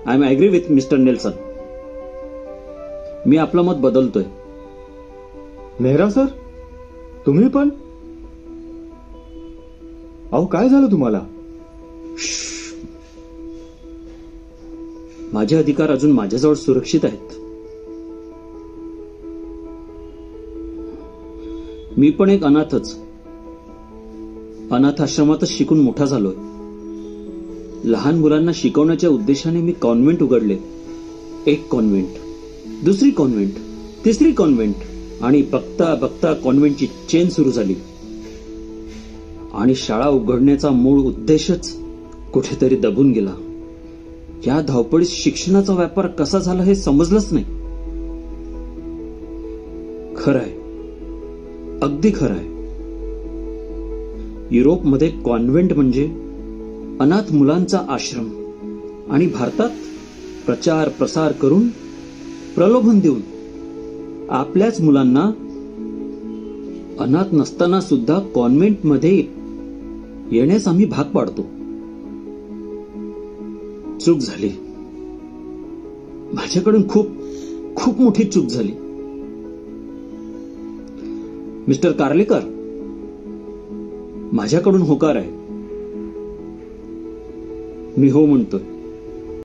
I am agree with mister Nelson. मी आपलं मत बदलतोय. नेहरा सर, तुम्ही पण? अहो, काय झालं तुम्हाला? माझे अधिकार अजून माझ्याजवळ सुरक्षित आहेत. मी पण एक अनाथच. अनाथ आश्रमातच शिकून मोठा झालोय. लहान मुलांना शिकवण्याच्या उद्देशाने मी कॉन्व्हेंट उघडले. एक कॉन्व्हेंट, दुसरी कॉन्व्हेंट, तिसरी कॉन्व्हेंट, आणि बघता बघता कॉन्व्हेंटची चेन सुरू झाली. आणि शाळा उघडण्याचा मूळ उद्देशच कुठेतरी दबून गेला. या धावपळीत शिक्षणाचा व्यापार कसा झाला हे समजलंच नाही. खरंय, अगदी खरंय. युरोपमध्ये कॉन्व्हेंट म्हणजे अनाथ मुलांचा आश्रम, आणि भारतात प्रचार प्रसार करून, प्रलोभन देऊन आपल्याच मुलांना अनाथ नसताना सुद्धा कॉन्व्हेंटमध्ये येण्यास आम्ही भाग पाडतो. चूक झाली. माझ्याकडून खूप खूप मोठी चूक झाली. मिस्टर कार्लेकर, माझ्याकडून होकार आहे. मी हो म्हणतोय.